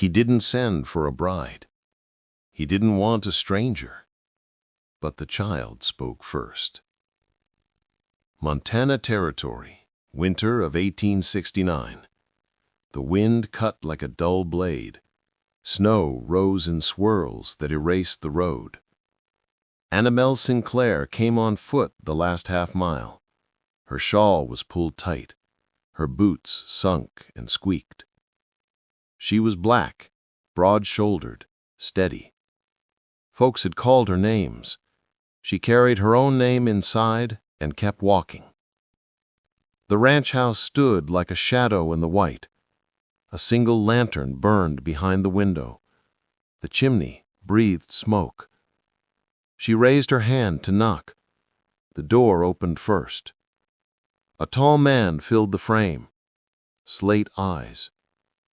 He didn't send for a bride. He didn't want a stranger. But the child spoke first. Montana Territory, winter of 1869. The wind cut like a dull blade. Snow rose in swirls that erased the road. Annabelle Sinclair came on foot the last half-mile. Her shawl was pulled tight. Her boots sunk and squeaked. She was black, broad-shouldered, steady. Folks had called her names. She carried her own name inside and kept walking. The ranch house stood like a shadow in the white. A single lantern burned behind the window. The chimney breathed smoke. She raised her hand to knock. The door opened first. A tall man filled the frame. Slate eyes,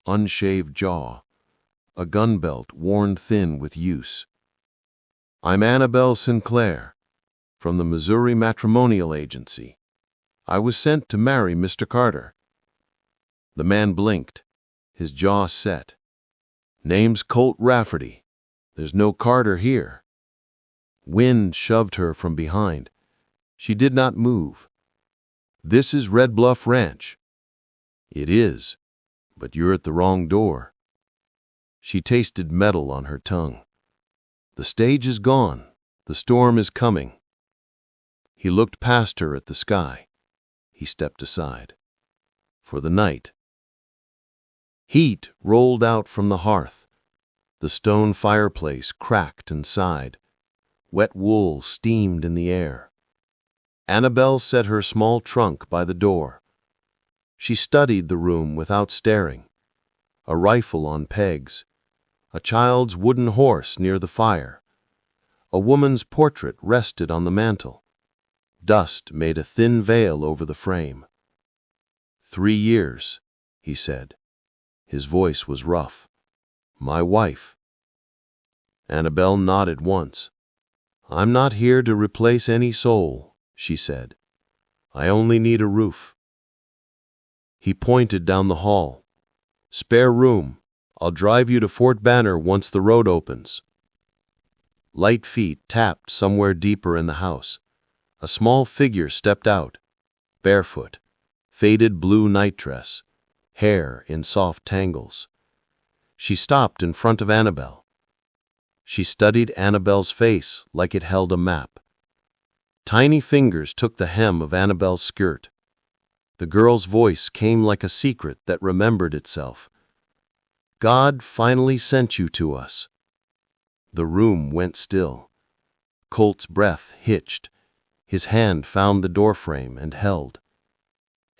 unshaved jaw, a gun belt worn thin with use. "I'm Annabelle Sinclair, from the Missouri Matrimonial Agency. I was sent to marry Mr. Carter." The man blinked, his jaw set. "Name's Colt Rafferty. There's no Carter here." Wind shoved her from behind. She did not move. "This is Red Bluff Ranch." "It is, but you're at the wrong door." She tasted metal on her tongue. "The stage is gone. The storm is coming." He looked past her at the sky. He stepped aside. For the night. Heat rolled out from the hearth. The stone fireplace cracked and sighed. Wet wool steamed in the air. Annabelle set her small trunk by the door. She studied the room without staring. A rifle on pegs. A child's wooden horse near the fire. A woman's portrait rested on the mantel. Dust made a thin veil over the frame. 3 years, he said. His voice was rough. "My wife." Annabelle nodded once. "I'm not here to replace any soul," she said. "I only need a roof." He pointed down the hall. "Spare room. I'll drive you to Fort Banner once the road opens." Light feet tapped somewhere deeper in the house. A small figure stepped out, barefoot, faded blue nightdress, hair in soft tangles. She stopped in front of Annabelle. She studied Annabelle's face like it held a map. Tiny fingers took the hem of Annabelle's skirt. The girl's voice came like a secret that remembered itself. "God finally sent you to us." The room went still. Colt's breath hitched. His hand found the doorframe and held.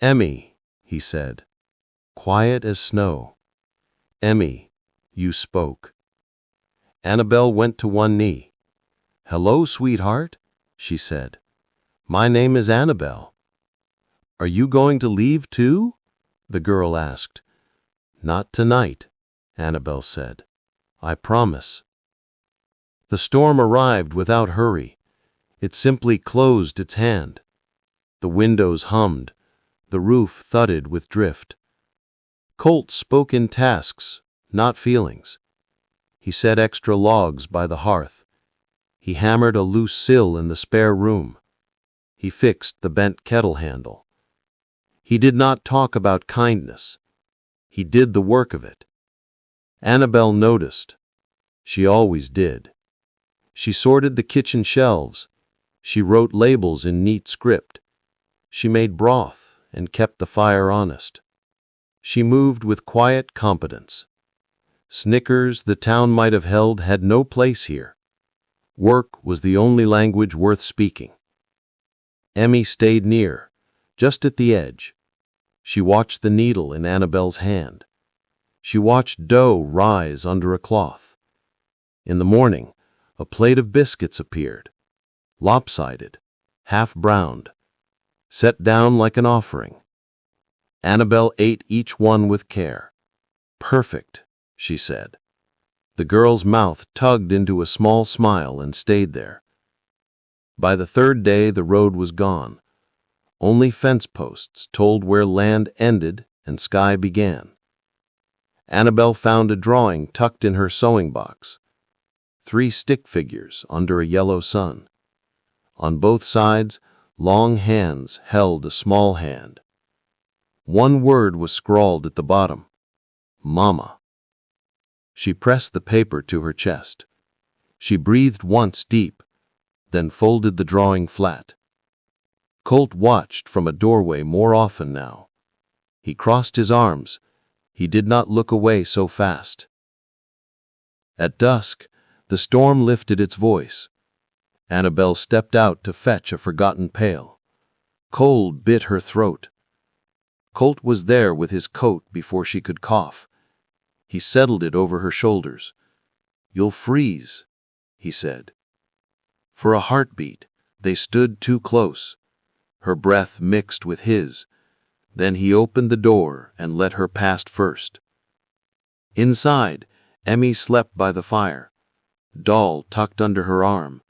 "Emmy," he said, quiet as snow. "Emmy, you spoke." Annabelle went to one knee. "Hello, sweetheart," she said. "My name is Annabelle." "Are you going to leave too?" the girl asked. "Not tonight," Annabelle said. "I promise." The storm arrived without hurry. It simply closed its hand. The windows hummed. The roof thudded with drift. Colt spoke in tasks, not feelings. He set extra logs by the hearth. He hammered a loose sill in the spare room. He fixed the bent kettle handle. He did not talk about kindness. He did the work of it. Annabelle noticed. She always did. She sorted the kitchen shelves. She wrote labels in neat script. She made broth and kept the fire honest. She moved with quiet competence. Snickers the town might have held had no place here. Work was the only language worth speaking. Emmy stayed near, just at the edge. She watched the needle in Annabelle's hand. She watched dough rise under a cloth. In the morning, a plate of biscuits appeared, lopsided, half-browned, set down like an offering. Annabelle ate each one with care. "Perfect," she said. The girl's mouth tugged into a small smile and stayed there. By the third day, the road was gone. Only fence posts told where land ended and sky began. Annabelle found a drawing tucked in her sewing box. 3 stick figures under a yellow sun. On both sides, long hands held a small hand. One word was scrawled at the bottom: Mama. She pressed the paper to her chest. She breathed once deep, then folded the drawing flat. Colt watched from a doorway more often now. He crossed his arms. He did not look away so fast. At dusk, the storm lifted its voice. Annabelle stepped out to fetch a forgotten pail. Cold bit her throat. Colt was there with his coat before she could cough. He settled it over her shoulders. "You'll freeze," he said. For a heartbeat, they stood too close. Her breath mixed with his. Then he opened the door and let her past first. Inside, Emmy slept by the fire, doll tucked under her arm.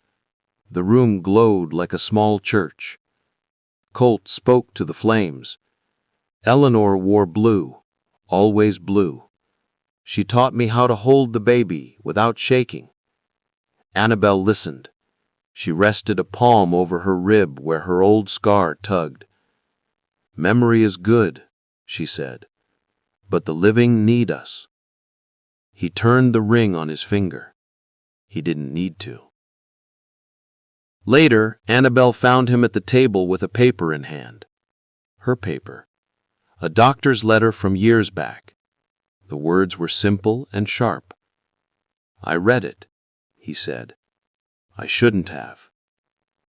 The room glowed like a small church. Colt spoke to the flames. "Eleanor wore blue, always blue. She taught me how to hold the baby without shaking." Annabelle listened. She rested a palm over her rib where her old scar tugged. "Memory is good," she said, "but the living need us." He turned the ring on his finger. He didn't need to. Later, Annabelle found him at the table with a paper in hand. Her paper. A doctor's letter from years back. The words were simple and sharp. "I read it," he said. "I shouldn't have."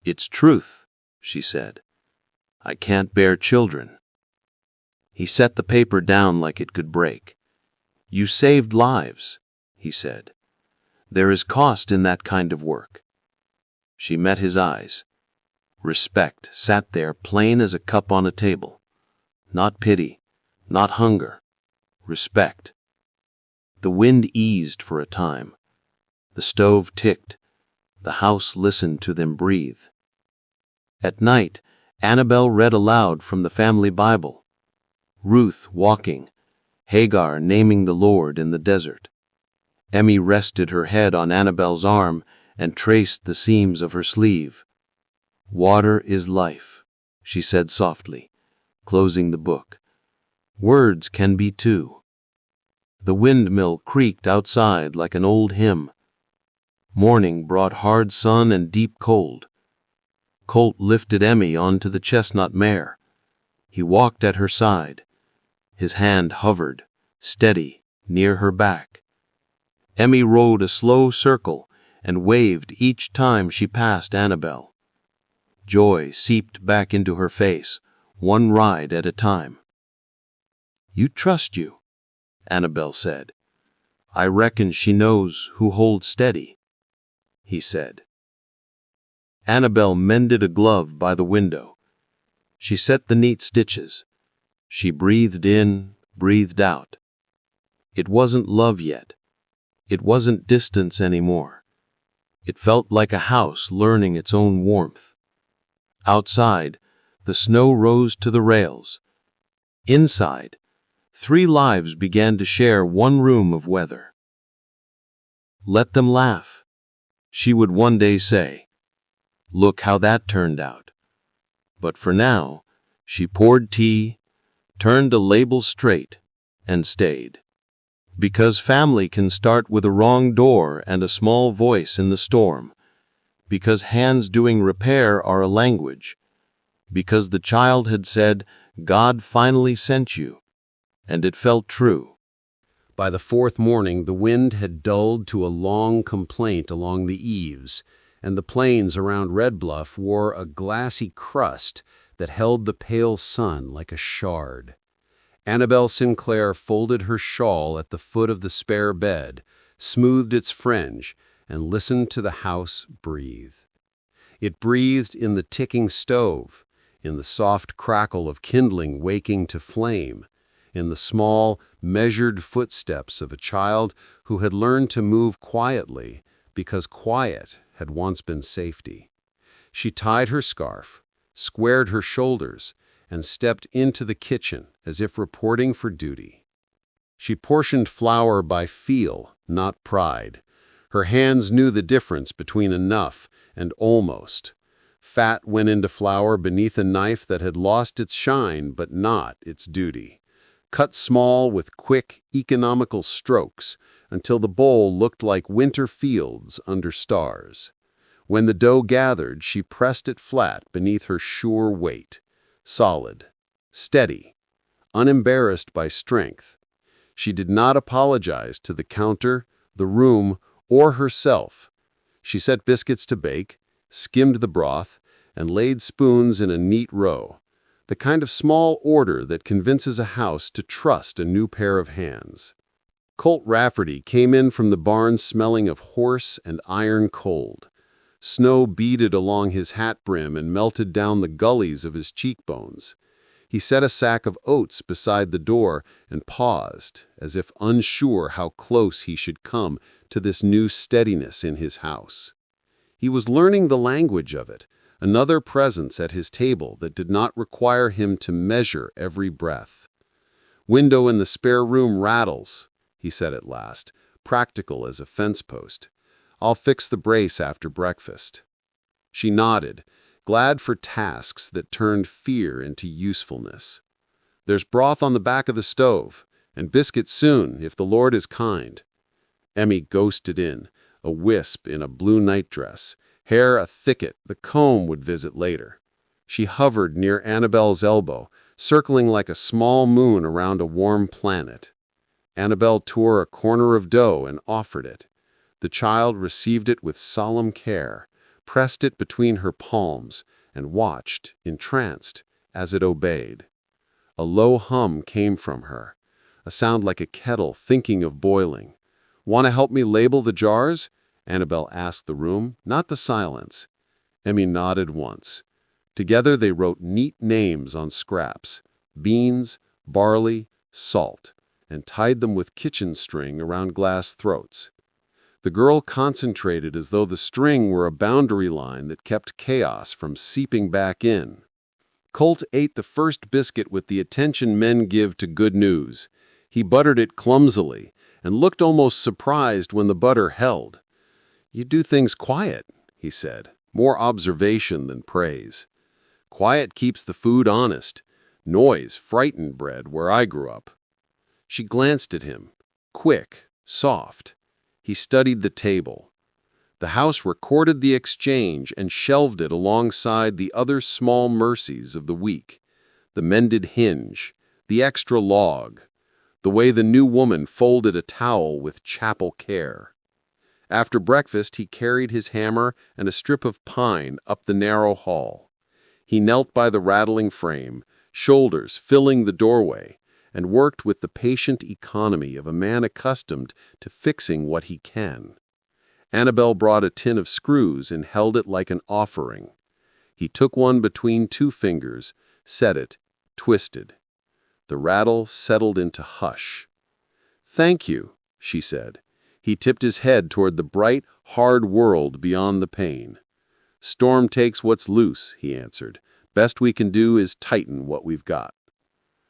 "It's truth," she said. "I can't bear children." He set the paper down like it could break. "You saved lives," he said. "There is cost in that kind of work." She met his eyes. Respect sat there plain as a cup on a table. Not pity, not hunger. Respect. The wind eased for a time. The stove ticked. The house listened to them breathe. At night, Annabelle read aloud from the family Bible. Ruth walking, Hagar naming the Lord in the desert. Emmy rested her head on Annabelle's arm and traced the seams of her sleeve. "Water is life," she said softly, closing the book. "Words can be too." The windmill creaked outside like an old hymn. Morning brought hard sun and deep cold. Colt lifted Emmy onto the chestnut mare. He walked at her side. His hand hovered, steady, near her back. Emmy rode a slow circle and waved each time she passed Annabelle. Joy seeped back into her face, one ride at a time. "You trust you," Annabelle said. "I reckon she knows who holds steady," he said. Annabelle mended a glove by the window. She set the neat stitches. She breathed in, breathed out. It wasn't love yet. It wasn't distance anymore. It felt like a house learning its own warmth. Outside, the snow rose to the rails. Inside, 3 lives began to share one room of weather. "Let them laugh," she would one day say. "Look how that turned out." But for now, she poured tea, turned a label straight, and stayed. Because family can start with a wrong door and a small voice in the storm. Because hands doing repair are a language. Because the child had said, "God finally sent you," and it felt true. By the 4th morning, the wind had dulled to a long complaint along the eaves, and the plains around Red Bluff wore a glassy crust that held the pale sun like a shard. Annabelle Sinclair folded her shawl at the foot of the spare bed, smoothed its fringe, and listened to the house breathe. It breathed in the ticking stove, in the soft crackle of kindling waking to flame, in the small, measured footsteps of a child who had learned to move quietly because quiet had once been safety. She tied her scarf, squared her shoulders, and stepped into the kitchen as if reporting for duty. She portioned flour by feel, not pride. Her hands knew the difference between enough and almost. Fat went into flour beneath a knife that had lost its shine but not its duty. Cut small with quick, economical strokes until the bowl looked like winter fields under stars. When the dough gathered, she pressed it flat beneath her sure weight. Solid, steady, unembarrassed by strength. She did not apologize to the counter, the room, or herself. She set biscuits to bake, skimmed the broth, and laid spoons in a neat row, the kind of small order that convinces a house to trust a new pair of hands. Colt Rafferty came in from the barn smelling of horse and iron cold. Snow beaded along his hat brim and melted down the gullies of his cheekbones. He set a sack of oats beside the door and paused, as if unsure how close he should come to this new steadiness in his house. He was learning the language of it, another presence at his table that did not require him to measure every breath. "Window in the spare room rattles," he said at last, practical as a fence post. "I'll fix the brace after breakfast." She nodded, glad for tasks that turned fear into usefulness. "There's broth on the back of the stove, and biscuits soon, if the Lord is kind." Emmy ghosted in, a wisp in a blue nightdress, hair a thicket the comb would visit later. She hovered near Annabelle's elbow, circling like a small moon around a warm planet. Annabelle tore a corner of dough and offered it. The child received it with solemn care, pressed it between her palms, and watched, entranced, as it obeyed. A low hum came from her, a sound like a kettle thinking of boiling. "Want to help me label the jars?" Annabelle asked the room, not the silence. Emmy nodded once. Together they wrote neat names on scraps: beans, barley, salt, and tied them with kitchen string around glass throats. The girl concentrated as though the string were a boundary line that kept chaos from seeping back in. Colt ate the first biscuit with the attention men give to good news. He buttered it clumsily and looked almost surprised when the butter held. "You do things quiet," he said, more observation than praise. "Quiet keeps the food honest. Noise frightened bread where I grew up." She glanced at him, quick, soft. He studied the table. The house recorded the exchange and shelved it alongside the other small mercies of the week: the mended hinge, the extra log, the way the new woman folded a towel with chapel care. After breakfast, he carried his hammer and a strip of pine up the narrow hall. He knelt by the rattling frame, shoulders filling the doorway, and worked with the patient economy of a man accustomed to fixing what he can. Annabelle brought a tin of screws and held it like an offering. He took one between two fingers, set it, twisted. The rattle settled into hush. "Thank you," she said. He tipped his head toward the bright, hard world beyond the pane. "Storm takes what's loose," he answered. "Best we can do is tighten what we've got."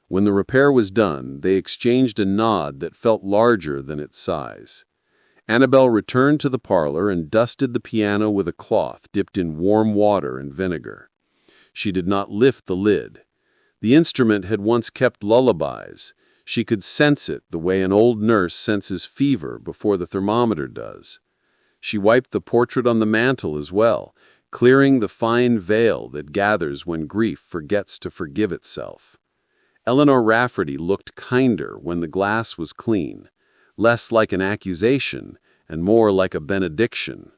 When the repair was done, they exchanged a nod that felt larger than its size. Annabelle returned to the parlor and dusted the piano with a cloth dipped in warm water and vinegar. She did not lift the lid. The instrument had once kept lullabies. She could sense it the way an old nurse senses fever before the thermometer does. She wiped the portrait on the mantel as well, clearing the fine veil that gathers when grief forgets to forgive itself. Eleanor Rafferty looked kinder when the glass was clean, less like an accusation and more like a benediction.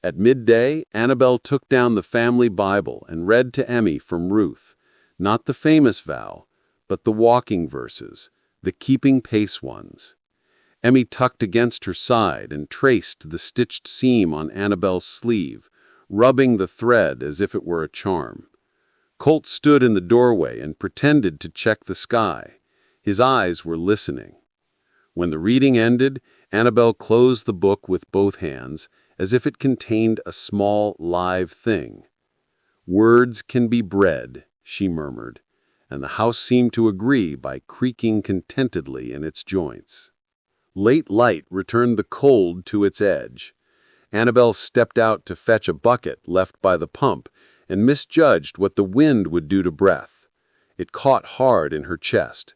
At midday, Annabelle took down the family Bible and read to Emmy from Ruth, not the famous vow, but the walking verses, the keeping pace ones. Emmy tucked against her side and traced the stitched seam on Annabelle's sleeve, rubbing the thread as if it were a charm. Colt stood in the doorway and pretended to check the sky. His eyes were listening. When the reading ended, Annabelle closed the book with both hands, as if it contained a small, live thing. "Words can be bread," she murmured, and the house seemed to agree by creaking contentedly in its joints. Late light returned the cold to its edge. Annabelle stepped out to fetch a bucket left by the pump and misjudged what the wind would do to breath. It caught hard in her chest.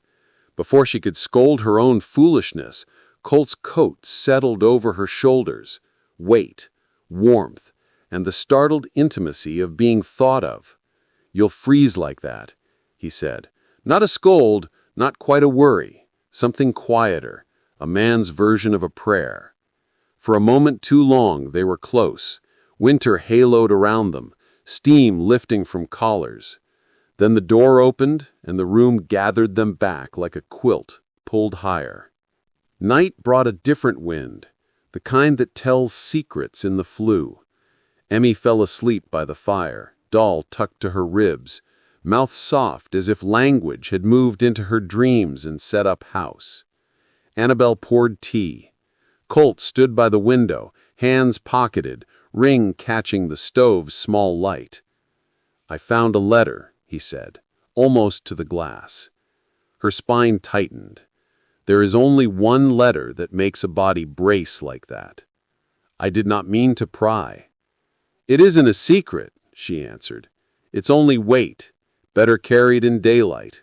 Before she could scold her own foolishness, Colt's coat settled over her shoulders. Weight, warmth, and the startled intimacy of being thought of. "You'll freeze like that," he said. Not a scold, not quite a worry. Something quieter, a man's version of a prayer. For a moment too long they were close, winter haloed around them, steam lifting from collars. Then the door opened, and the room gathered them back like a quilt, pulled higher. Night brought a different wind, the kind that tells secrets in the flue. Emmy fell asleep by the fire, doll tucked to her ribs, mouth soft as if language had moved into her dreams and set up house. Annabelle poured tea. Colt stood by the window, hands pocketed, ring catching the stove's small light. "I found a letter," he said, almost to the glass. Her spine tightened. There is only one letter that makes a body brace like that. "I did not mean to pry." "It isn't a secret," she answered. "It's only weight, better carried in daylight."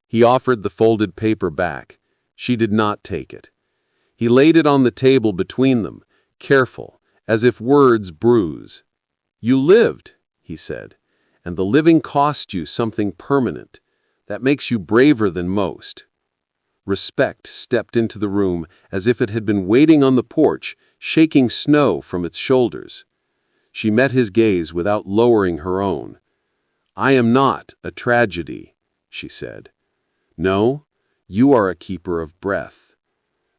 He offered the folded paper back. She did not take it. He laid it on the table between them, careful, as if words bruise. "You lived," he said, "and the living cost you something permanent. That makes you braver than most." Respect stepped into the room as if it had been waiting on the porch, shaking snow from its shoulders. She met his gaze without lowering her own. "I am not a tragedy," she said. "No, you are a keeper of breath."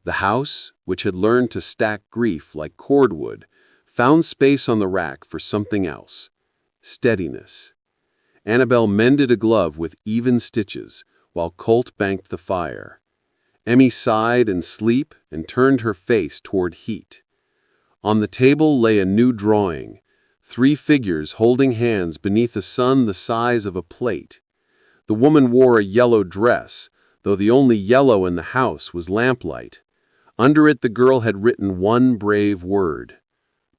The house, which had learned to stack grief like cordwood, found space on the rack for something else. Steadiness. Annabelle mended a glove with even stitches, while Colt banked the fire. Emmy sighed in sleep and turned her face toward heat. On the table lay a new drawing, 3 figures holding hands beneath a sun the size of a plate. The woman wore a yellow dress, though the only yellow in the house was lamplight. Under it the girl had written one brave word: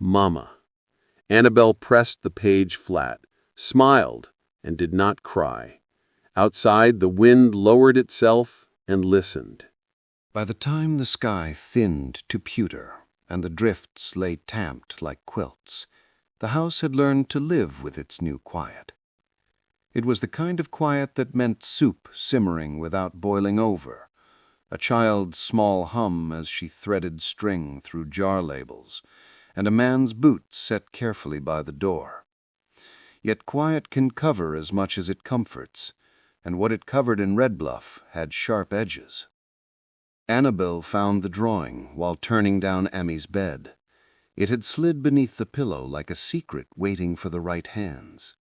Mama. Annabelle pressed the page flat, smiled, and did not cry. Outside, the wind lowered itself and listened. By the time the sky thinned to pewter and the drifts lay tamped like quilts, the house had learned to live with its new quiet. It was the kind of quiet that meant soup simmering without boiling over, a child's small hum as she threaded string through jar labels, and a man's boots set carefully by the door. Yet quiet can cover as much as it comforts, and what it covered in Red Bluff had sharp edges. Annabelle found the drawing while turning down Emmy's bed. It had slid beneath the pillow like a secret waiting for the right hands.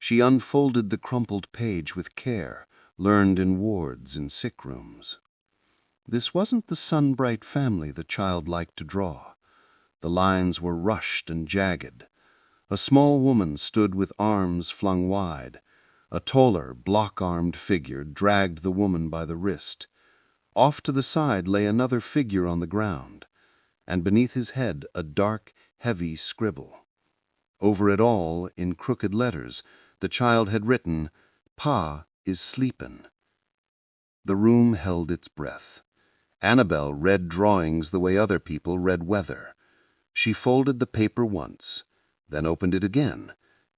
She unfolded the crumpled page with care, learned in wards and sick rooms. This wasn't the sun-bright family the child liked to draw. The lines were rushed and jagged. A small woman stood with arms flung wide. A taller, block-armed figure dragged the woman by the wrist. Off to the side lay another figure on the ground, and beneath his head a dark, heavy scribble. Over it all, in crooked letters, the child had written, "Pa is sleepin'." The room held its breath. Annabelle read drawings the way other people read weather. She folded the paper once, then opened it again,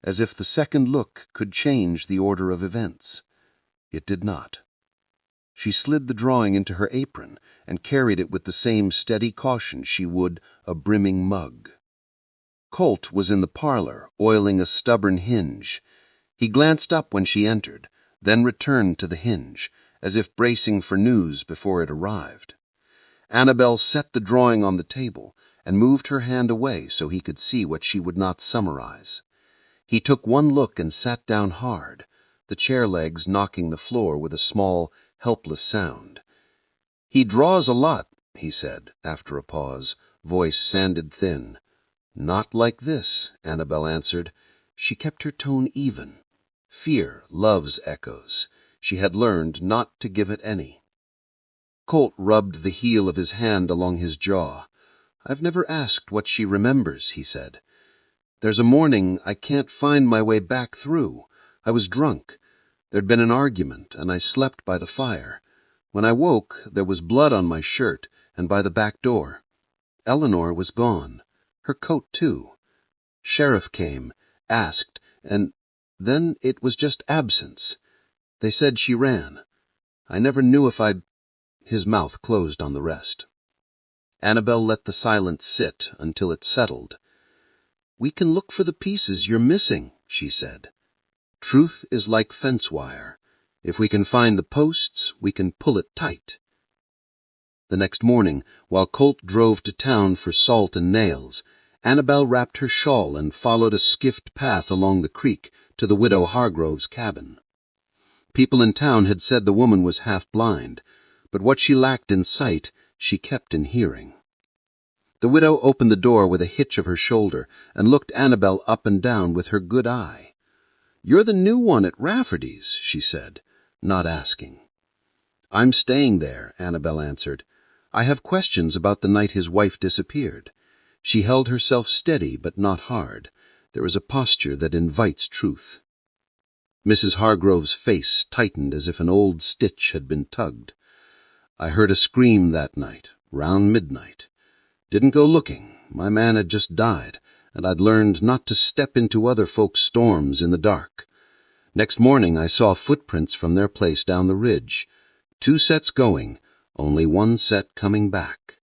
as if the second look could change the order of events. It did not. She slid the drawing into her apron and carried it with the same steady caution she would a brimming mug. Colt was in the parlor, oiling a stubborn hinge. He glanced up when she entered, then returned to the hinge, as if bracing for news before it arrived. Annabelle set the drawing on the table and moved her hand away so he could see what she would not summarize. He took one look and sat down hard, the chair legs knocking the floor with a small, helpless sound. "He draws a lot," he said, after a pause, voice sanded thin. "Not like this," Annabelle answered. She kept her tone even. Fear loves echoes. she had learned not to give it any. Colt rubbed the heel of his hand along his jaw. "I've never asked what she remembers," he said. "There's a morning I can't find my way back through. I was drunk. There'd been an argument, and I slept by the fire. When I woke, there was blood on my shirt and by the back door. Eleanor was gone. Her coat, too. Sheriff came, asked, and then it was just absence. They said she ran. I never knew if I'd—" His mouth closed on the rest. Annabelle let the silence sit until it settled. "We can look for the pieces you're missing," she said. "Truth is like fence wire. If we can find the posts, we can pull it tight." The next morning, while Colt drove to town for salt and nails, Annabelle wrapped her shawl and followed a skiffed path along the creek to the widow Hargrove's cabin. People in town had said the woman was half blind, but what she lacked in sight, she kept in hearing. The widow opened the door with a hitch of her shoulder and looked Annabelle up and down with her good eye. "You're the new one at Rafferty's," she said, not asking. "I'm staying there," Annabelle answered. "I have questions about the night his wife disappeared." She held herself steady but not hard. There is a posture that invites truth. Mrs. Hargrove's face tightened as if an old stitch had been tugged. "I heard a scream that night, round midnight. Didn't go looking. My man had just died, and I'd learned not to step into other folks' storms in the dark. Next morning I saw footprints from their place down the ridge. 2 sets going, only 1 set coming back."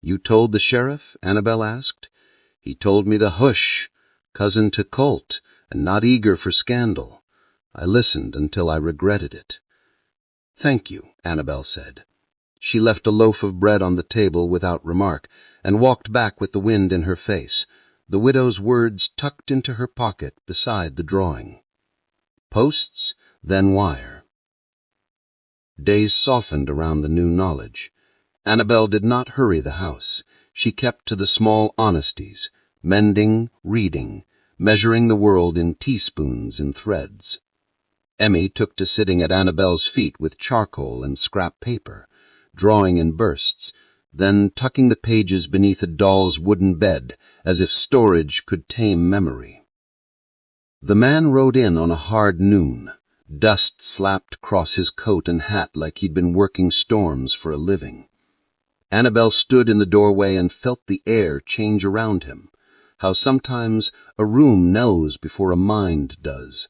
"You told the sheriff?" Annabelle asked. "He told me to hush, cousin to Colt, and not eager for scandal. I listened until I regretted it." "Thank you," Annabelle said. She left a loaf of bread on the table without remark and walked back with the wind in her face, the widow's words tucked into her pocket beside the drawing. Posts, then wire. Days softened around the new knowledge. Annabelle did not hurry the house. She kept to the small honesties, mending, reading, measuring the world in teaspoons and threads. Emmy took to sitting at Annabelle's feet with charcoal and scrap paper, drawing in bursts, then tucking the pages beneath a doll's wooden bed as if storage could tame memory. The man rode in on a hard noon. Dust slapped across his coat and hat like he'd been working storms for a living. Annabelle stood in the doorway and felt the air change around him, how sometimes a room knows before a mind does.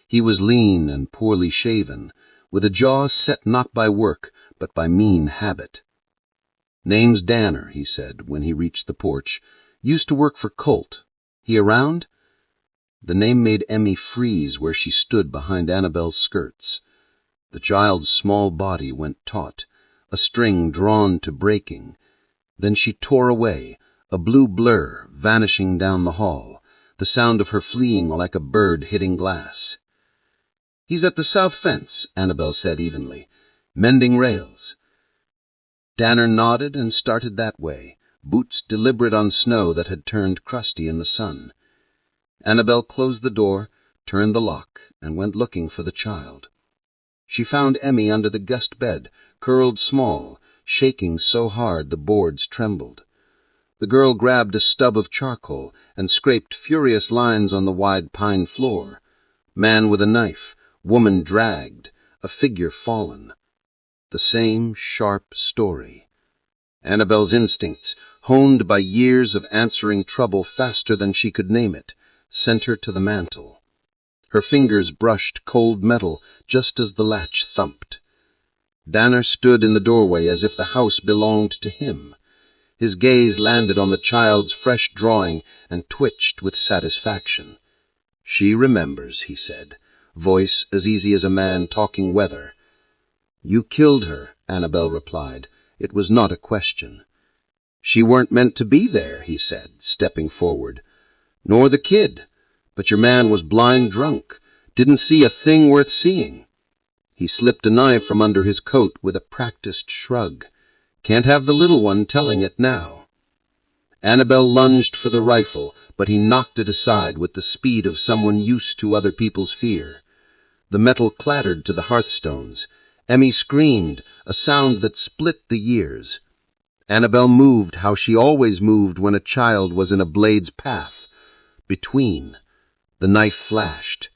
He was lean and poorly shaven, with a jaw set not by work, but by mean habit. "Name's Danner," he said when he reached the porch. "Used to work for Colt. He around?" The name made Emmy freeze where she stood behind Annabelle's skirts. The child's small body went taut, a string drawn to breaking. Then she tore away, a blue blur vanishing down the hall, the sound of her fleeing like a bird hitting glass. "He's at the south fence," Annabelle said evenly, "mending rails." Danner nodded and started that way, boots deliberate on snow that had turned crusty in the sun. Annabelle closed the door, turned the lock, and went looking for the child. She found Emmy under the gust bed, curled small, shaking so hard the boards trembled. The girl grabbed a stub of charcoal and scraped furious lines on the wide pine floor. Man with a knife, woman dragged, a figure fallen. The same sharp story. Annabelle's instincts, honed by years of answering trouble faster than she could name it, sent her to the mantel. Her fingers brushed cold metal just as the latch thumped. Danner stood in the doorway as if the house belonged to him. His gaze landed on the child's fresh drawing and twitched with satisfaction. "She remembers," he said, voice as easy as a man talking weather. "You killed her," Annabelle replied. It was not a question. "She weren't meant to be there," he said, stepping forward. "Nor the kid. But your man was blind drunk, didn't see a thing worth seeing." He slipped a knife from under his coat with a practiced shrug. "Can't have the little one telling it now." Annabelle lunged for the rifle, but he knocked it aside with the speed of someone used to other people's fear. The metal clattered to the hearthstones. Emmy screamed, a sound that split the years. Annabelle moved how she always moved when a child was in a blade's path. Between. The knife flashed.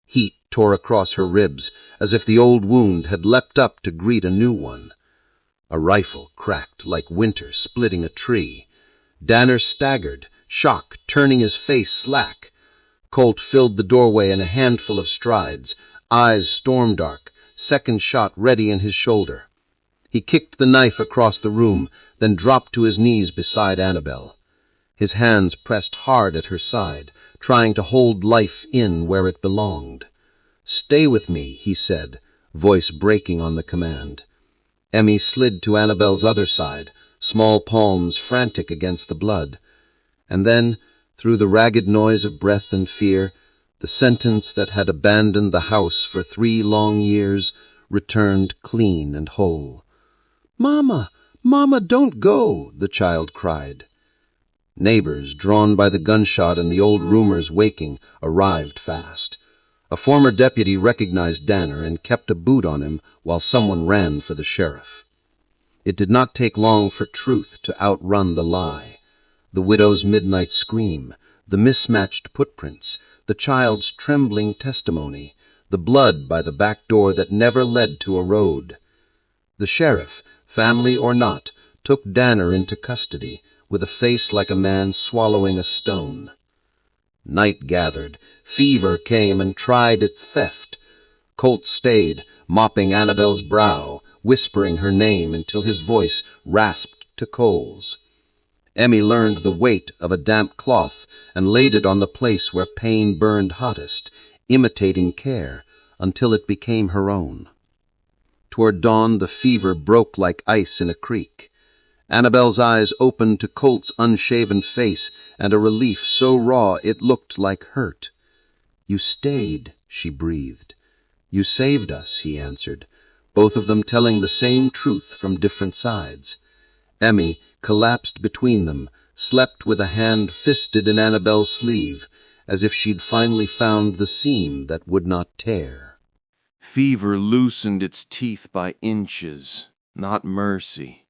Heat tore across her ribs, as if the old wound had leapt up to greet a new one. A rifle cracked like winter splitting a tree. Danner staggered, shock turning his face slack. Colt filled the doorway in a handful of strides, eyes storm-dark, second shot ready in his shoulder. He kicked the knife across the room, then dropped to his knees beside Annabelle. His hands pressed hard at her side, trying to hold life in where it belonged. "Stay with me," he said, voice breaking on the command. Emmy slid to Annabelle's other side, small palms frantic against the blood. And then, through the ragged noise of breath and fear, the sentence that had abandoned the house for 3 long years returned clean and whole. "Mama, Mama, don't go," the child cried. Neighbors, drawn by the gunshot and the old rumors waking, arrived fast. A former deputy recognized Danner and kept a boot on him while someone ran for the sheriff. It did not take long for truth to outrun the lie. The widow's midnight scream, the mismatched footprints, the child's trembling testimony, the blood by the back door that never led to a road. The sheriff, family or not, took Danner into custody, with a face like a man swallowing a stone. Night gathered, fever came and tried its theft. Colt stayed, mopping Annabelle's brow, whispering her name until his voice rasped to coals. Emmy learned the weight of a damp cloth and laid it on the place where pain burned hottest, imitating care, until it became her own. Toward dawn the fever broke like ice in a creek. Annabelle's eyes opened to Colt's unshaven face and a relief so raw it looked like hurt. "You stayed," she breathed. "You saved us," he answered, both of them telling the same truth from different sides. Emmy collapsed between them, slept with a hand fisted in Annabelle's sleeve, as if she'd finally found the seam that would not tear. Fever loosened its teeth by inches, not mercy.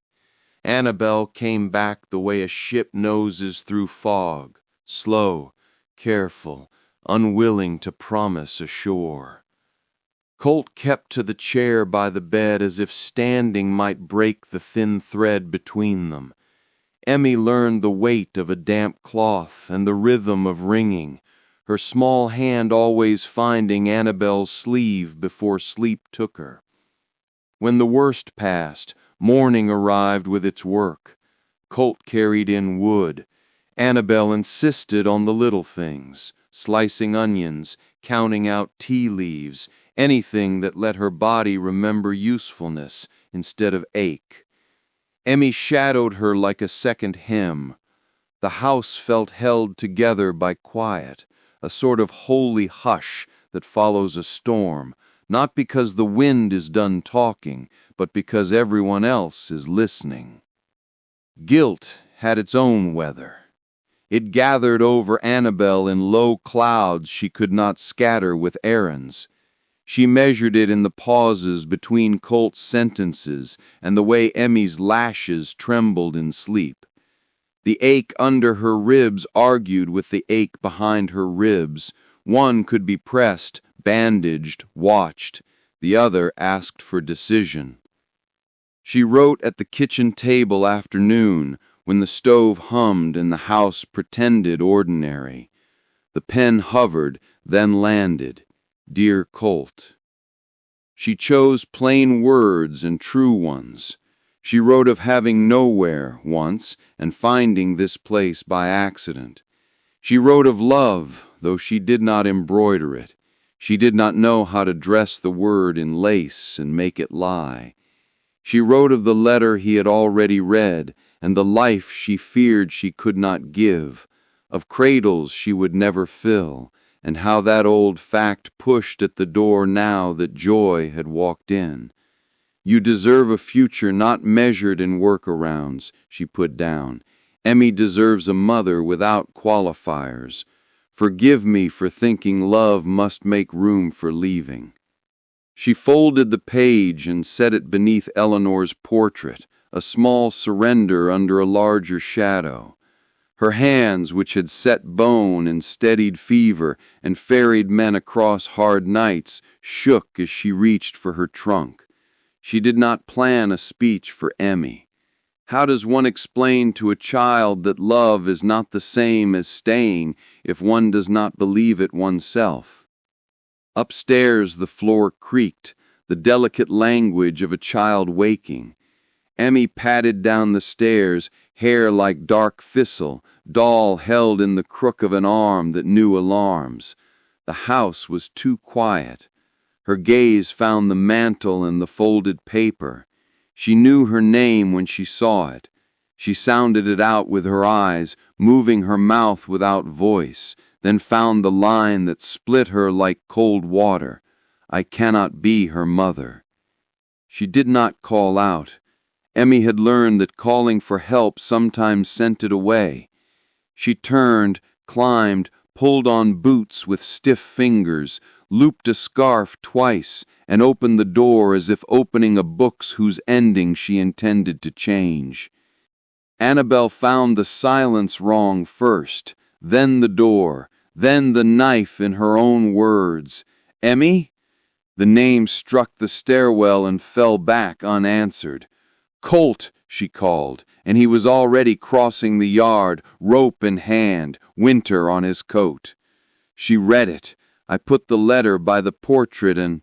Annabelle came back the way a ship noses through fog, slow, careful, unwilling to promise a shore. Colt kept to the chair by the bed as if standing might break the thin thread between them. Emmy learned the weight of a damp cloth and the rhythm of ringing, her small hand always finding Annabelle's sleeve before sleep took her. When the worst passed, morning arrived with its work. Colt carried in wood. Annabelle insisted on the little things, slicing onions, counting out tea leaves, anything that let her body remember usefulness instead of ache. Emmy shadowed her like a second hymn. The house felt held together by quiet, a sort of holy hush that follows a storm, not because the wind is done talking, but because everyone else is listening. Guilt had its own weather. It gathered over Annabelle in low clouds she could not scatter with errands. She measured it in the pauses between Colt's sentences and the way Emmy's lashes trembled in sleep. The ache under her ribs argued with the ache behind her ribs. One could be pressed, bandaged, watched. The other asked for decision. She wrote at the kitchen table after noon, when the stove hummed and the house pretended ordinary. The pen hovered, then landed. Dear Colt. She chose plain words and true ones. She wrote of having nowhere once and finding this place by accident. She wrote of love, though she did not embroider it. She did not know how to dress the word in lace and make it lie. She wrote of the letter he had already read and the life she feared she could not give, of cradles she would never fill, and how that old fact pushed at the door now that joy had walked in. You deserve a future not measured in workarounds, she put down. Emmy deserves a mother without qualifiers. Forgive me for thinking love must make room for leaving. She folded the page and set it beneath Eleanor's portrait, a small surrender under a larger shadow. Her hands, which had set bone and steadied fever and ferried men across hard nights, shook as she reached for her trunk. She did not plan a speech for Emmy. How does one explain to a child that love is not the same as staying if one does not believe it oneself? Upstairs the floor creaked, the delicate language of a child waking. Emmy padded down the stairs, hair like dark thistle, doll held in the crook of an arm that knew alarms. The house was too quiet. Her gaze found the mantle and the folded paper. She knew her name when she saw it. She sounded it out with her eyes, moving her mouth without voice, then found the line that split her like cold water. I cannot be her mother. She did not call out. Emmy had learned that calling for help sometimes sent it away. She turned, climbed, pulled on boots with stiff fingers, looped a scarf twice, and opened the door as if opening a book whose ending she intended to change. Annabelle found the silence wrong first, then the door, then the knife in her own words. Emmy? The name struck the stairwell and fell back unanswered. Colt, she called, and he was already crossing the yard, rope in hand, winter on his coat. She read it. I put the letter by the portrait and...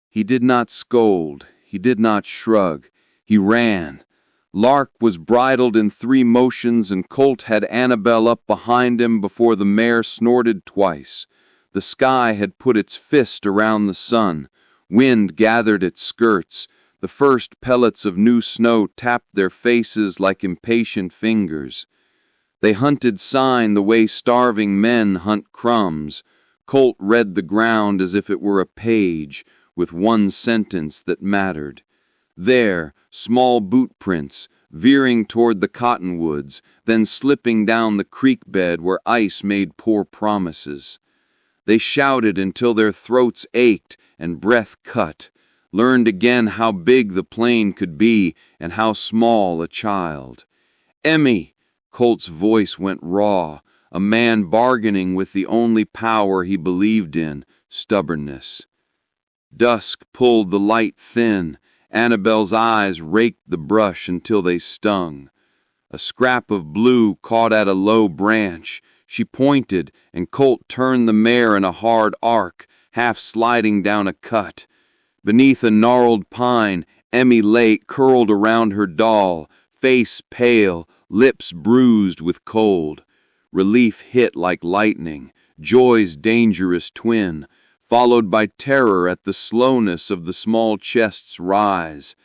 He did not scold. He did not shrug. He ran. Lark was bridled in 3 motions and Colt had Annabelle up behind him before the mare snorted twice. The sky had put its fist around the sun. Wind gathered its skirts. The first pellets of new snow tapped their faces like impatient fingers. They hunted sign the way starving men hunt crumbs. Colt read the ground as if it were a page, with one sentence that mattered. There, small boot prints, veering toward the cottonwoods, then slipping down the creek bed where ice made poor promises. They shouted until their throats ached and breath cut, learned again how big the plane could be and how small a child. Emmy! Colt's voice went raw, a man bargaining with the only power he believed in, stubbornness. Dusk pulled the light thin. Annabelle's eyes raked the brush until they stung. A scrap of blue caught at a low branch. She pointed, and Colt turned the mare in a hard arc, half sliding down a cut. Beneath a gnarled pine, Emmy lay curled around her doll, face pale, lips bruised with cold. Relief hit like lightning, joy's dangerous twin, followed by terror at the slowness of the small chest's rise.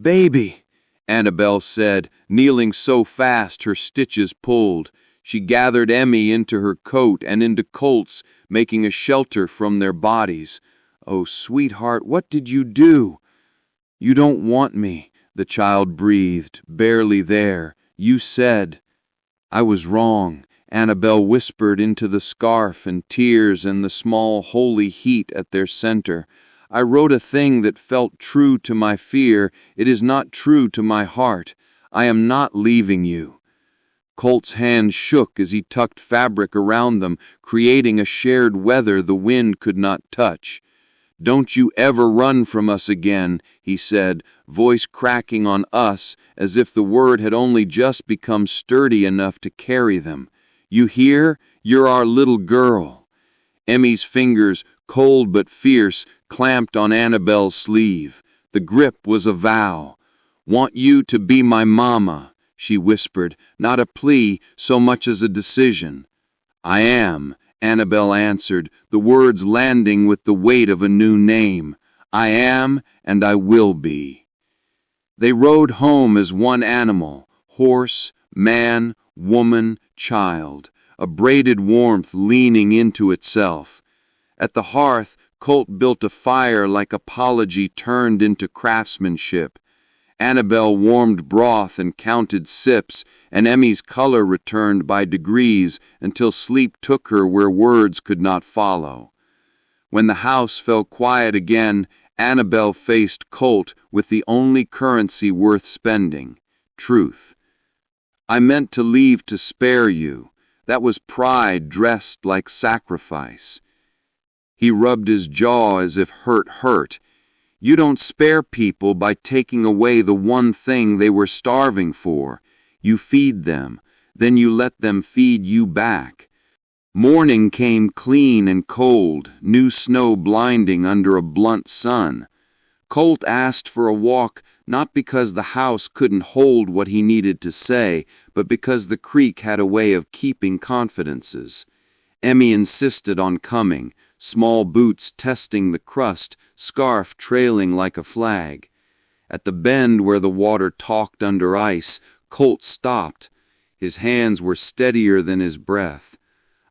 "Baby," Annabelle said, kneeling so fast her stitches pulled. She gathered Emmy into her coat and into Colt's, making a shelter from their bodies. "Oh, sweetheart, what did you do?" "You don't want me," the child breathed, barely there. "You said..." "I was wrong," Annabelle whispered into the scarf and tears and the small holy heat at their center. "I wrote a thing that felt true to my fear. It is not true to my heart. I am not leaving you." Colt's hand shook as he tucked fabric around them, creating a shared weather the wind could not touch. "Don't you ever run from us again," he said, voice cracking on us as if the word had only just become sturdy enough to carry them. "You hear? You're our little girl." Emmy's fingers, cold but fierce, clamped on Annabelle's sleeve. The grip was a vow. "Want you to be my mama," she whispered, not a plea so much as a decision. "I am," Annabelle answered, the words landing with the weight of a new name. "I am, and I will be." They rode home as one animal, horse, man, woman, child, a braided warmth leaning into itself. At the hearth, Colt built a fire like apology turned into craftsmanship. Annabelle warmed broth and counted sips, and Emmy's color returned by degrees until sleep took her where words could not follow. When the house fell quiet again, Annabelle faced Colt with the only currency worth spending: truth. "I meant to leave to spare you. That was pride dressed like sacrifice." He rubbed his jaw as if hurt. "You don't spare people by taking away the one thing they were starving for. You feed them, then you let them feed you back." Morning came clean and cold, new snow blinding under a blunt sun. Colt asked for a walk, not because the house couldn't hold what he needed to say, but because the creek had a way of keeping confidences. Emmy insisted on coming, small boots testing the crust, scarf trailing like a flag. At the bend where the water talked under ice, Colt stopped. His hands were steadier than his breath.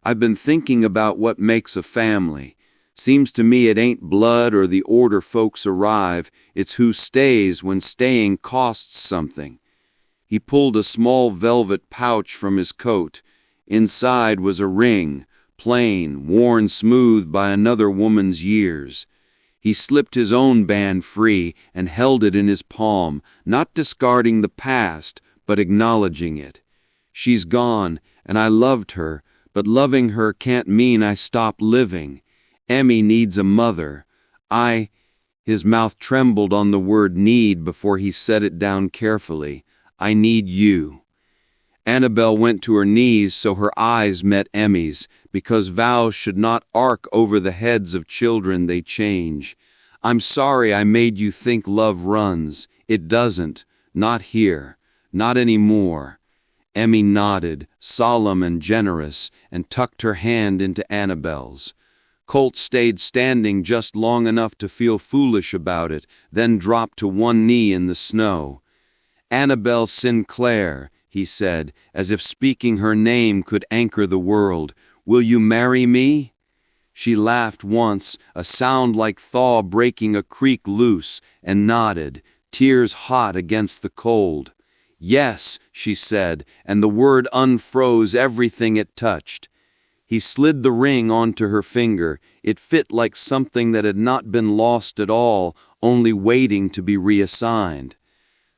"I've been thinking about what makes a family. Seems to me it ain't blood or the order folks arrive, it's who stays when staying costs something." He pulled a small velvet pouch from his coat. Inside was a ring, plain, worn smooth by another woman's years. He slipped his own band free and held it in his palm, not discarding the past, but acknowledging it. "She's gone, and I loved her, but loving her can't mean I stop living. Emmy needs a mother. His mouth trembled on the word need before he set it down carefully. "I need you." Annabelle went to her knees so her eyes met Emmy's, because vows should not arc over the heads of children, they change. "I'm sorry I made you think love runs. It doesn't. Not here. Not anymore." Emmy nodded, solemn and generous, and tucked her hand into Annabelle's. Colt stayed standing just long enough to feel foolish about it, then dropped to one knee in the snow. "Annabelle Sinclair," he said, as if speaking her name could anchor the world, "will you marry me?" She laughed once, a sound like thaw breaking a creek loose, and nodded, tears hot against the cold. "Yes," she said, and the word unfroze everything it touched. He slid the ring onto her finger. It fit like something that had not been lost at all, only waiting to be reassigned.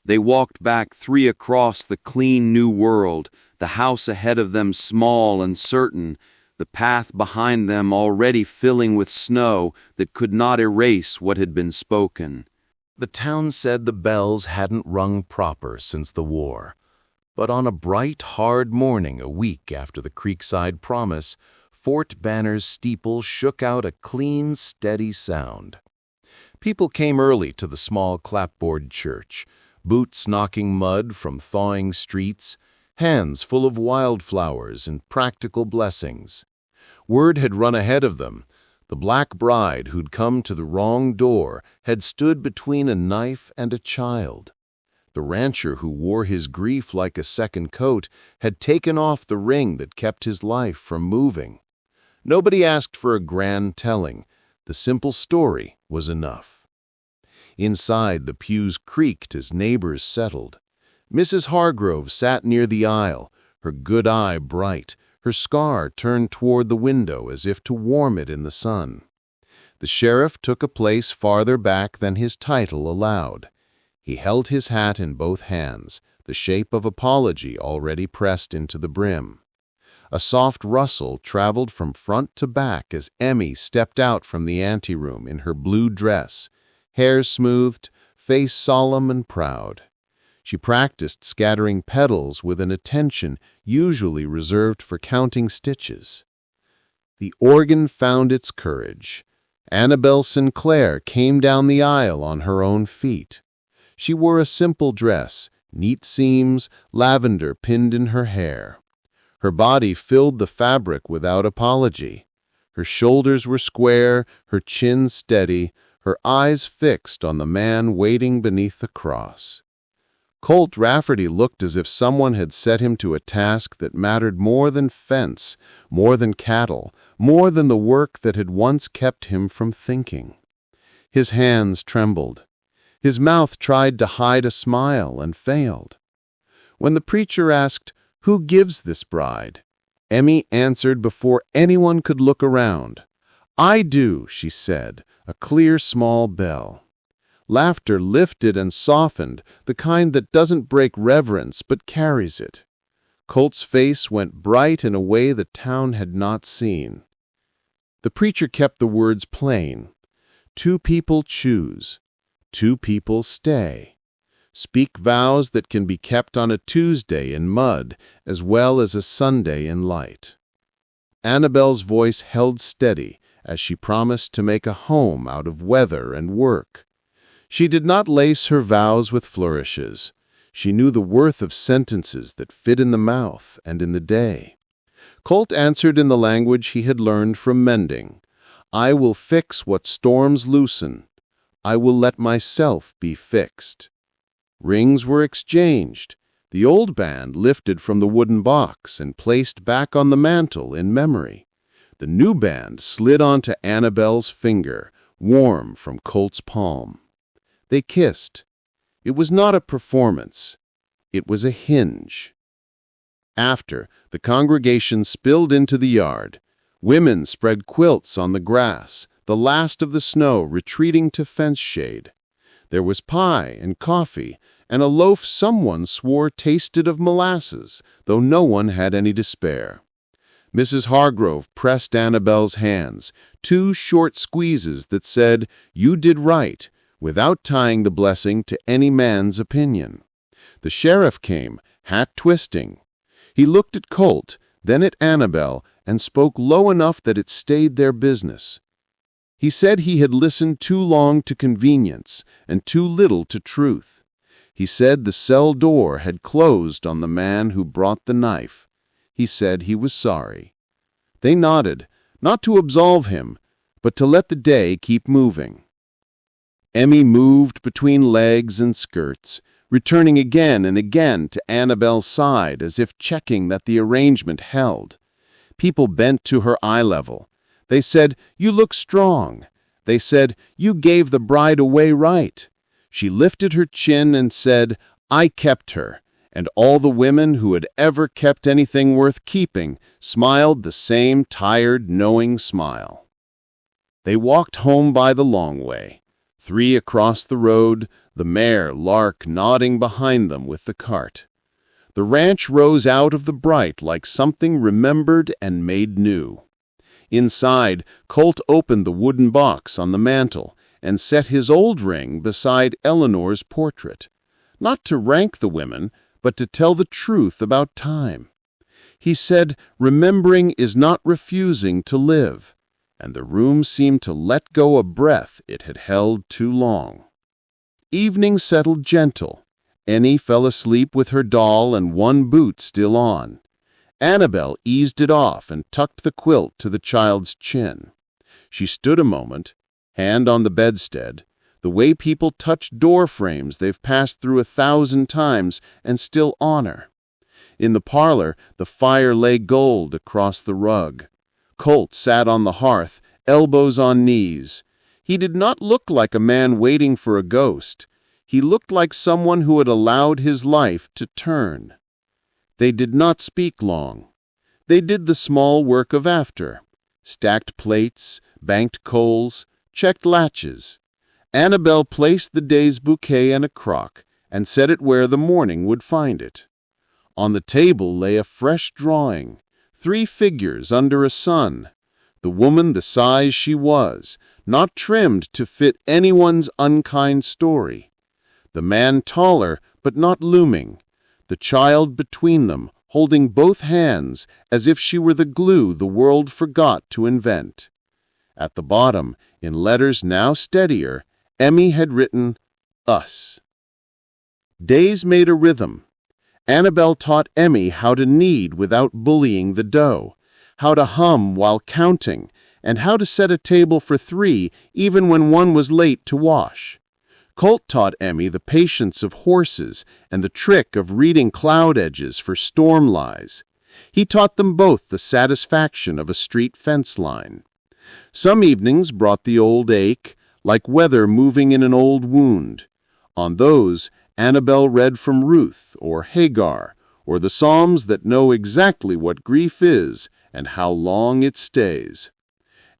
They walked back 3 across the clean new world, the house ahead of them small and certain, the path behind them already filling with snow that could not erase what had been spoken. The town said the bells hadn't rung proper since the war, but on a bright, hard morning a week after the Creekside Promise, Fort Banner's steeple shook out a clean, steady sound. People came early to the small clapboard church, boots knocking mud from thawing streets, hands full of wildflowers and practical blessings. Word had run ahead of them. The black bride who'd come to the wrong door had stood between a knife and a child. The rancher who wore his grief like a second coat had taken off the ring that kept his life from moving. Nobody asked for a grand telling. The simple story was enough. Inside, the pews creaked as neighbors settled. Mrs. Hargrove sat near the aisle, her good eye bright, her scar turned toward the window as if to warm it in the sun. The sheriff took a place farther back than his title allowed. He held his hat in both hands, the shape of apology already pressed into the brim. A soft rustle traveled from front to back as Emmy stepped out from the anteroom in her blue dress, hair smoothed, face solemn and proud. She practiced scattering petals with an attention usually reserved for counting stitches. The organ found its courage. Annabelle Sinclair came down the aisle on her own feet. She wore a simple dress, neat seams, lavender pinned in her hair. Her body filled the fabric without apology. Her shoulders were square, her chin steady, her eyes fixed on the man waiting beneath the cross. Colt Rafferty looked as if someone had set him to a task that mattered more than fence, more than cattle, more than the work that had once kept him from thinking. His hands trembled. His mouth tried to hide a smile and failed. When the preacher asked, "Who gives this bride?" Emmy answered before anyone could look around, "I do," she said, a clear small bell. Laughter lifted and softened, the kind that doesn't break reverence but carries it. Colt's face went bright in a way the town had not seen. The preacher kept the words plain. 2 people choose. 2 people stay. Speak vows that can be kept on a Tuesday in mud as well as a Sunday in light. Annabelle's voice held steady as she promised to make a home out of weather and work. She did not lace her vows with flourishes. She knew the worth of sentences that fit in the mouth and in the day. Colt answered in the language he had learned from mending. "I will fix what storms loosen. I will let myself be fixed." Rings were exchanged. The old band lifted from the wooden box and placed back on the mantel in memory. The new band slid onto Annabelle's finger, warm from Colt's palm. They kissed. It was not a performance. It was a hinge. After, the congregation spilled into the yard. Women spread quilts on the grass, the last of the snow retreating to fence shade. There was pie and coffee, and a loaf someone swore tasted of molasses, though no one had any to spare. Mrs. Hargrove pressed Annabelle's hands, 2 short squeezes that said, "You did right," without tying the blessing to any man's opinion. The sheriff came, hat twisting. He looked at Colt, then at Annabelle, and spoke low enough that it stayed their business. He said he had listened too long to convenience and too little to truth. He said the cell door had closed on the man who brought the knife. He said he was sorry. They nodded, not to absolve him, but to let the day keep moving. Emmy moved between legs and skirts, returning again and again to Annabelle's side as if checking that the arrangement held. People bent to her eye level. They said, "You look strong." They said, "You gave the bride away right." She lifted her chin and said, "I kept her," and all the women who had ever kept anything worth keeping smiled the same tired, knowing smile. They walked home by the long way, 3 across the road, the mare Lark nodding behind them with the cart. The ranch rose out of the bright like something remembered and made new. Inside, Colt opened the wooden box on the mantel and set his old ring beside Eleanor's portrait, not to rank the women, but to tell the truth about time. He said, "Remembering is not refusing to live," and the room seemed to let go a breath it had held too long. Evening settled gentle. Annie fell asleep with her doll and 1 boot still on. Annabelle eased it off and tucked the quilt to the child's chin. She stood a moment, hand on the bedstead, the way people touch door frames they've passed through 1,000 times and still honor. In the parlor, the fire lay gold across the rug. Colt sat on the hearth, elbows on knees. He did not look like a man waiting for a ghost. He looked like someone who had allowed his life to turn. They did not speak long. They did the small work of after. Stacked plates, banked coals, checked latches. Annabelle placed the day's bouquet in a crock and set it where the morning would find it. On the table lay a fresh drawing, 3 figures under a sun. The woman the size she was, not trimmed to fit anyone's unkind story. The man taller, but not looming. The child between them, holding both hands as if she were the glue the world forgot to invent. At the bottom, in letters now steadier, Emmy had written, "Us." Days made a rhythm. Annabelle taught Emmy how to knead without bullying the dough, how to hum while counting, and how to set a table for 3 even when one was late to wash. Colt taught Emmy the patience of horses and the trick of reading cloud edges for storm lies. He taught them both the satisfaction of a street fence line. Some evenings brought the old ache, like weather moving in an old wound. On those, Annabelle read from Ruth or Hagar, or the Psalms that know exactly what grief is and how long it stays.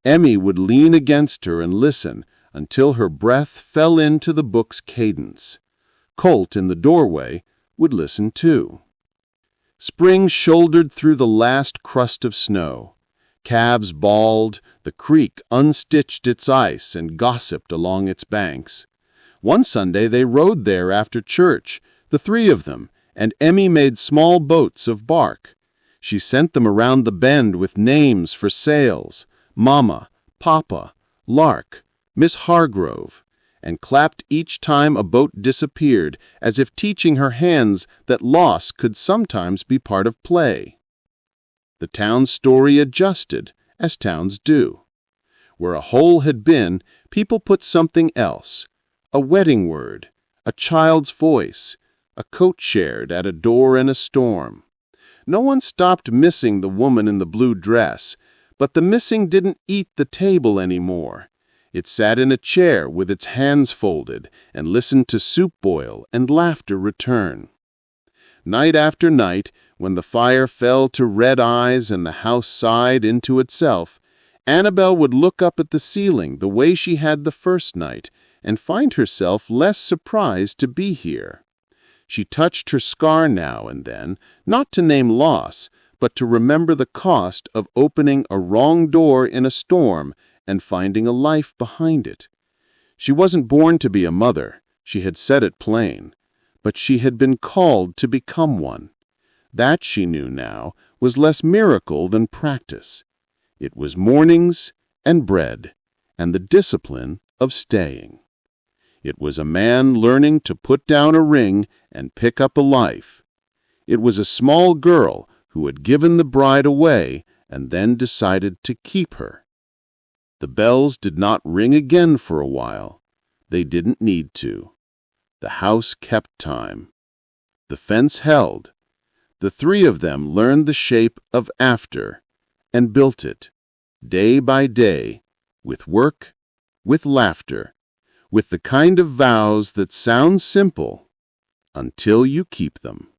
Emmy would lean against her and listen until her breath fell into the book's cadence. Colt, in the doorway, would listen too. Spring shouldered through the last crust of snow. Calves bawled, the creek unstitched its ice and gossiped along its banks. One Sunday they rode there after church, the three of them, and Emmy made small boats of bark. She sent them around the bend with names for sails: Mama, Papa, Lark, Miss Hargrove, and clapped each time a boat disappeared, as if teaching her hands that loss could sometimes be part of play. The town story adjusted, as towns do. Where a hole had been, people put something else: a wedding word, a child's voice, a coat shared at a door in a storm. No one stopped missing the woman in the blue dress, but the missing didn't eat the table anymore. It sat in a chair with its hands folded and listened to soup boil and laughter return. Night after night, when the fire fell to red eyes and the house sighed into itself, Annabelle would look up at the ceiling the way she had the first night and find herself less surprised to be here. She touched her scar now and then, not to name loss, but to remember the cost of opening a wrong door in a storm and finding a life behind it. She wasn't born to be a mother, she had said it plain, but she had been called to become one. That, she knew now, was less miracle than practice. It was mornings and bread and the discipline of staying. It was a man learning to put down a ring and pick up a life. It was a small girl who had given the bride away and then decided to keep her. The bells did not ring again for a while. They didn't need to. The house kept time. The fence held. The three of them learned the shape of after and built it, day by day, with work, with laughter, with the kind of vows that sound simple until you keep them.